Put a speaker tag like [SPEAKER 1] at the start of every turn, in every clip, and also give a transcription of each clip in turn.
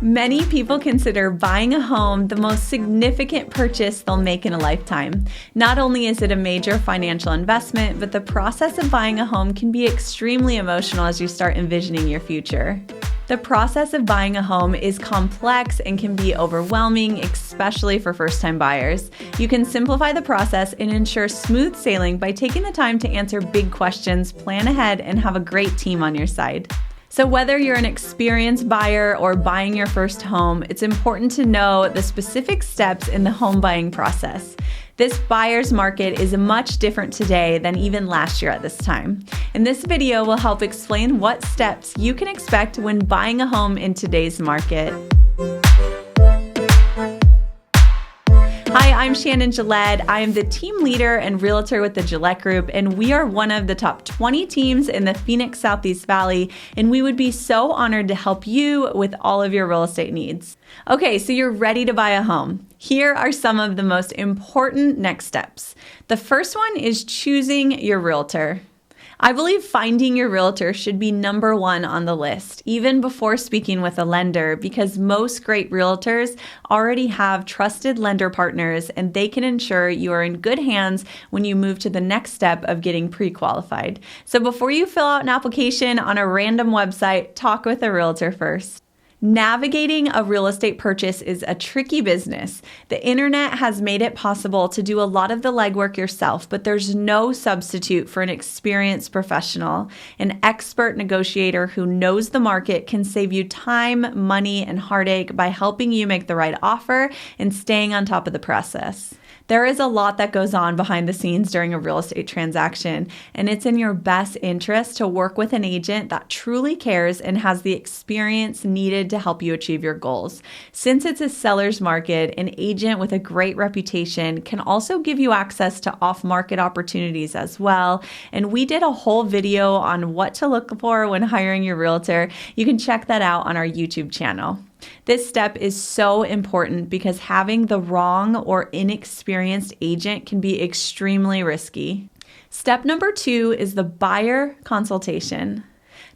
[SPEAKER 1] Many people consider buying a home the most significant purchase they'll make in a lifetime. Not only is it a major financial investment, but the process of buying a home can be extremely emotional as you start envisioning your future. The process of buying a home is complex and can be overwhelming, especially for first-time buyers. You can simplify the process and ensure smooth sailing by taking the time to answer big questions, plan ahead, and have a great team on your side. So whether you're an experienced buyer or buying your first home, it's important to know the specific steps in the home buying process. This buyer's market is much different today than even last year at this time. And this video will help explain what steps you can expect when buying a home in today's market. Hi, I'm Shannon Gillette. I am the team leader and realtor with the Gillette Group, and we are one of the top 20 teams in the Phoenix Southeast Valley, and we would be so honored to help you with all of your real estate needs. Okay, so you're ready to buy a home. Here are some of the most important next steps. The first one is choosing your realtor. I believe finding your realtor should be number one on the list, even before speaking with a lender, because most great realtors already have trusted lender partners and they can ensure you are in good hands when you move to the next step of getting pre-qualified. So before you fill out an application on a random website, talk with a realtor first. Navigating a real estate purchase is a tricky business. The internet has made it possible to do a lot of the legwork yourself, but there's no substitute for an experienced professional. An expert negotiator who knows the market can save you time, money, and heartache by helping you make the right offer and staying on top of the process. There is a lot that goes on behind the scenes during a real estate transaction, and it's in your best interest to work with an agent that truly cares and has the experience needed to help you achieve your goals. Since it's a seller's market, an agent with a great reputation can also give you access to off-market opportunities as well. And we did a whole video on what to look for when hiring your realtor. You can check that out on our YouTube channel. This step is so important because having the wrong or inexperienced agent can be extremely risky. Step number 2 is the buyer consultation.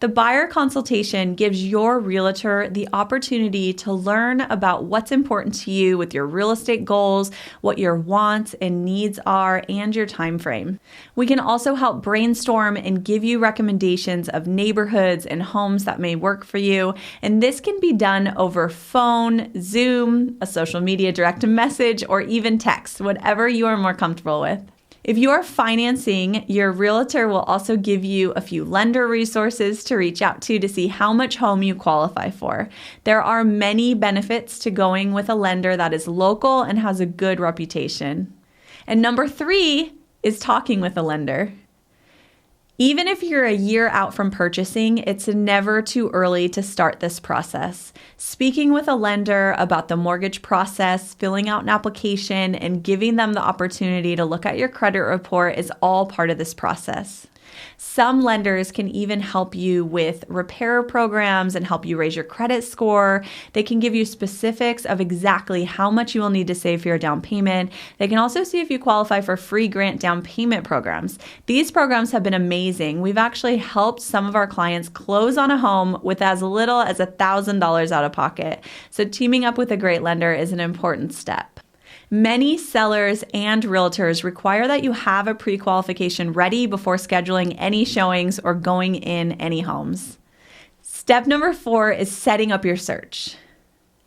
[SPEAKER 1] The buyer consultation gives your realtor the opportunity to learn about what's important to you with your real estate goals, what your wants and needs are, and your time frame. We can also help brainstorm and give you recommendations of neighborhoods and homes that may work for you. And this can be done over phone, Zoom, a social media direct message, or even text, whatever you are more comfortable with. If you are financing, your realtor will also give you a few lender resources to reach out to see how much home you qualify for. There are many benefits to going with a lender that is local and has a good reputation. And number 3 is talking with a lender. Even if you're a year out from purchasing, it's never too early to start this process. Speaking with a lender about the mortgage process, filling out an application, and giving them the opportunity to look at your credit report is all part of this process. Some lenders can even help you with repair programs and help you raise your credit score. They can give you specifics of exactly how much you will need to save for your down payment. They can also see if you qualify for free grant down payment programs. These programs have been amazing. We've actually helped some of our clients close on a home with as little as $1,000 out of pocket. So teaming up with a great lender is an important step. Many sellers and realtors require that you have a pre-qualification ready before scheduling any showings or going in any homes. Step number 4 is setting up your search.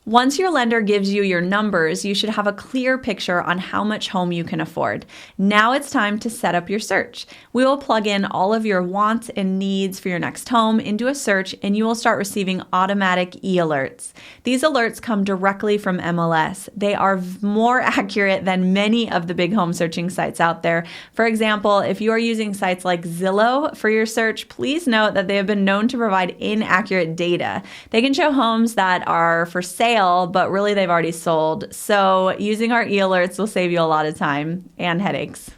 [SPEAKER 1] Once your lender gives you your numbers, you should have a clear picture on how much home you can afford. Now it's time to set up your search. We will plug in all of your wants and needs for your next home into a search, and you will start receiving automatic e-alerts. These alerts come directly from MLS. They are more accurate than many of the big home searching sites out there. For example, if you are using sites like Zillow for your search, please note that they have been known to provide inaccurate data. They can show homes that are for sale, but really they've already sold. So using our e-alerts will save you a lot of time and headaches.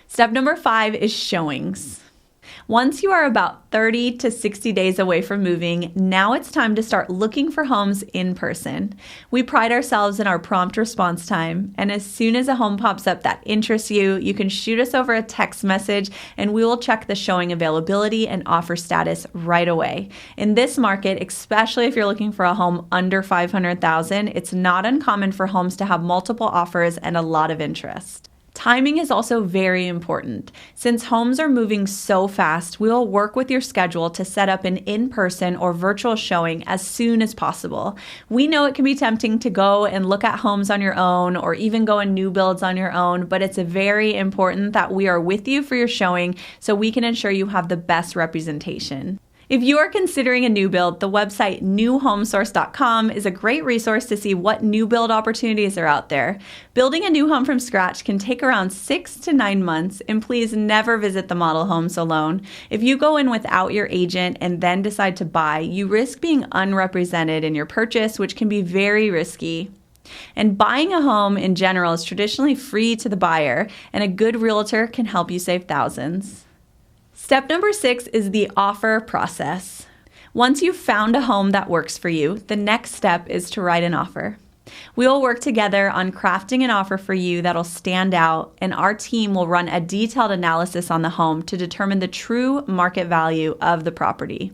[SPEAKER 1] Step number 5 is showings. Once you are about 30 to 60 days away from moving, now it's time to start looking for homes in person. We pride ourselves in our prompt response time, and as soon as a home pops up that interests you, you can shoot us over a text message and we will check the showing availability and offer status right away. In this market, especially if you're looking for a home under $500,000, it's not uncommon for homes to have multiple offers and a lot of interest. Timing is also very important. Since homes are moving so fast, we will work with your schedule to set up an in-person or virtual showing as soon as possible. We know it can be tempting to go and look at homes on your own or even go in new builds on your own, but it's very important that we are with you for your showing so we can ensure you have the best representation. If you are considering a new build, the website newhomesource.com is a great resource to see what new build opportunities are out there. Building a new home from scratch can take around 6 to 9 months, and please never visit the model homes alone. If you go in without your agent and then decide to buy, you risk being unrepresented in your purchase, which can be very risky. And buying a home in general is traditionally free to the buyer, and a good realtor can help you save thousands. Step number 6 is the offer process. Once you've found a home that works for you, the next step is to write an offer. We will work together on crafting an offer for you that'll stand out, and our team will run a detailed analysis on the home to determine the true market value of the property.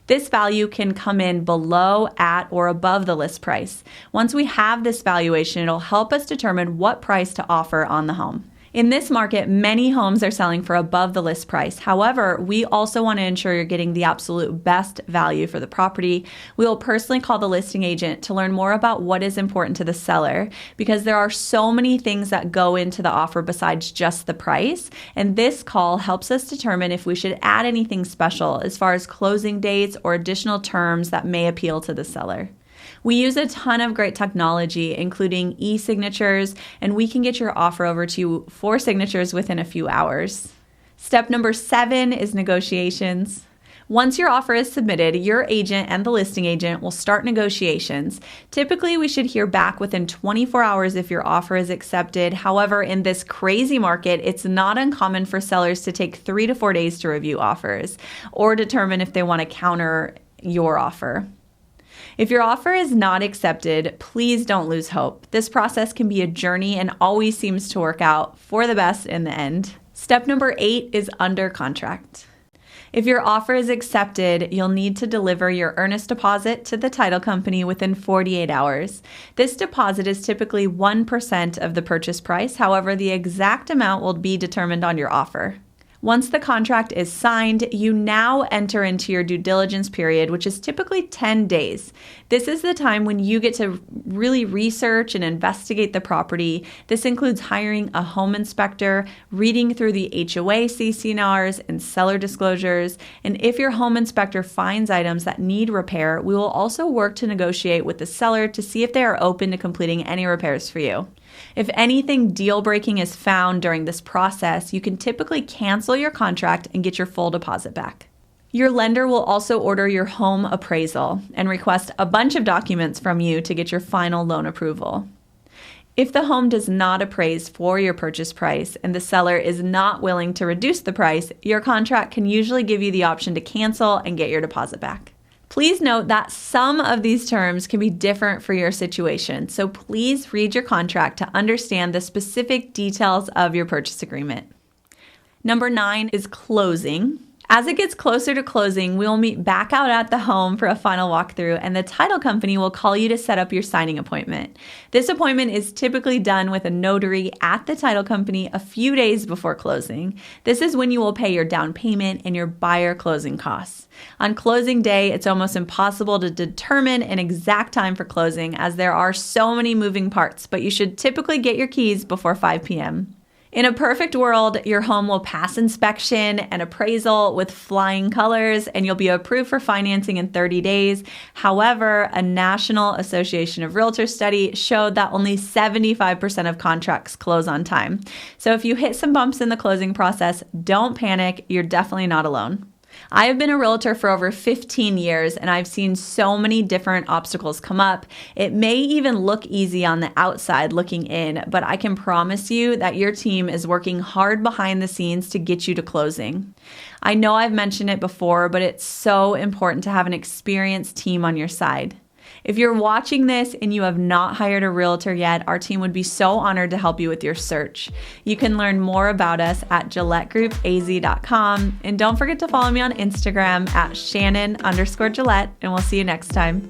[SPEAKER 1] This value can come in below, at, or above the list price. Once we have this valuation, it'll help us determine what price to offer on the home. In this market, many homes are selling for above the list price. However, we also want to ensure you're getting the absolute best value for the property. We will personally call the listing agent to learn more about what is important to the seller, because there are so many things that go into the offer besides just the price. And this call helps us determine if we should add anything special as far as closing dates or additional terms that may appeal to the seller. We use a ton of great technology, including e-signatures, and we can get your offer over to you for signatures within a few hours. Step number 7 is negotiations. Once your offer is submitted, your agent and the listing agent will start negotiations. Typically, we should hear back within 24 hours if your offer is accepted. However, in this crazy market, it's not uncommon for sellers to take 3 to 4 days to review offers or determine if they want to counter your offer. If your offer is not accepted, please don't lose hope. This process can be a journey and always seems to work out for the best in the end. Step number 8 is under contract. If your offer is accepted, you'll need to deliver your earnest deposit to the title company within 48 hours. This deposit is typically 1% of the purchase price. However, the exact amount will be determined on your offer. Once the contract is signed, you now enter into your due diligence period, which is typically 10 days. This is the time when you get to really research and investigate the property. This includes hiring a home inspector, reading through the HOA CC&Rs and seller disclosures, and if your home inspector finds items that need repair, we will also work to negotiate with the seller to see if they are open to completing any repairs for you. If anything deal-breaking is found during this process, you can typically cancel your contract and get your full deposit back. Your lender will also order your home appraisal and request a bunch of documents from you to get your final loan approval. If the home does not appraise for your purchase price and the seller is not willing to reduce the price, your contract can usually give you the option to cancel and get your deposit back. Please note that some of these terms can be different for your situation, so please read your contract to understand the specific details of your purchase agreement. Number 9 is closing. As it gets closer to closing, we will meet back out at the home for a final walkthrough, and the title company will call you to set up your signing appointment. This appointment is typically done with a notary at the title company a few days before closing. This is when you will pay your down payment and your buyer closing costs. On closing day, it's almost impossible to determine an exact time for closing as there are so many moving parts, but you should typically get your keys before 5 p.m. In a perfect world, your home will pass inspection and appraisal with flying colors, and you'll be approved for financing in 30 days. However, a National Association of Realtors study showed that only 75% of contracts close on time. So if you hit some bumps in the closing process, don't panic. You're definitely not alone. I have been a realtor for over 15 years and I've seen so many different obstacles come up. It may even look easy on the outside looking in, but I can promise you that your team is working hard behind the scenes to get you to closing. I know I've mentioned it before, but it's so important to have an experienced team on your side. If you're watching this and you have not hired a realtor yet, our team would be so honored to help you with your search. You can learn more about us at GilletteGroupAZ.com. And don't forget to follow me on Instagram at Shannon_Gillette, and we'll see you next time.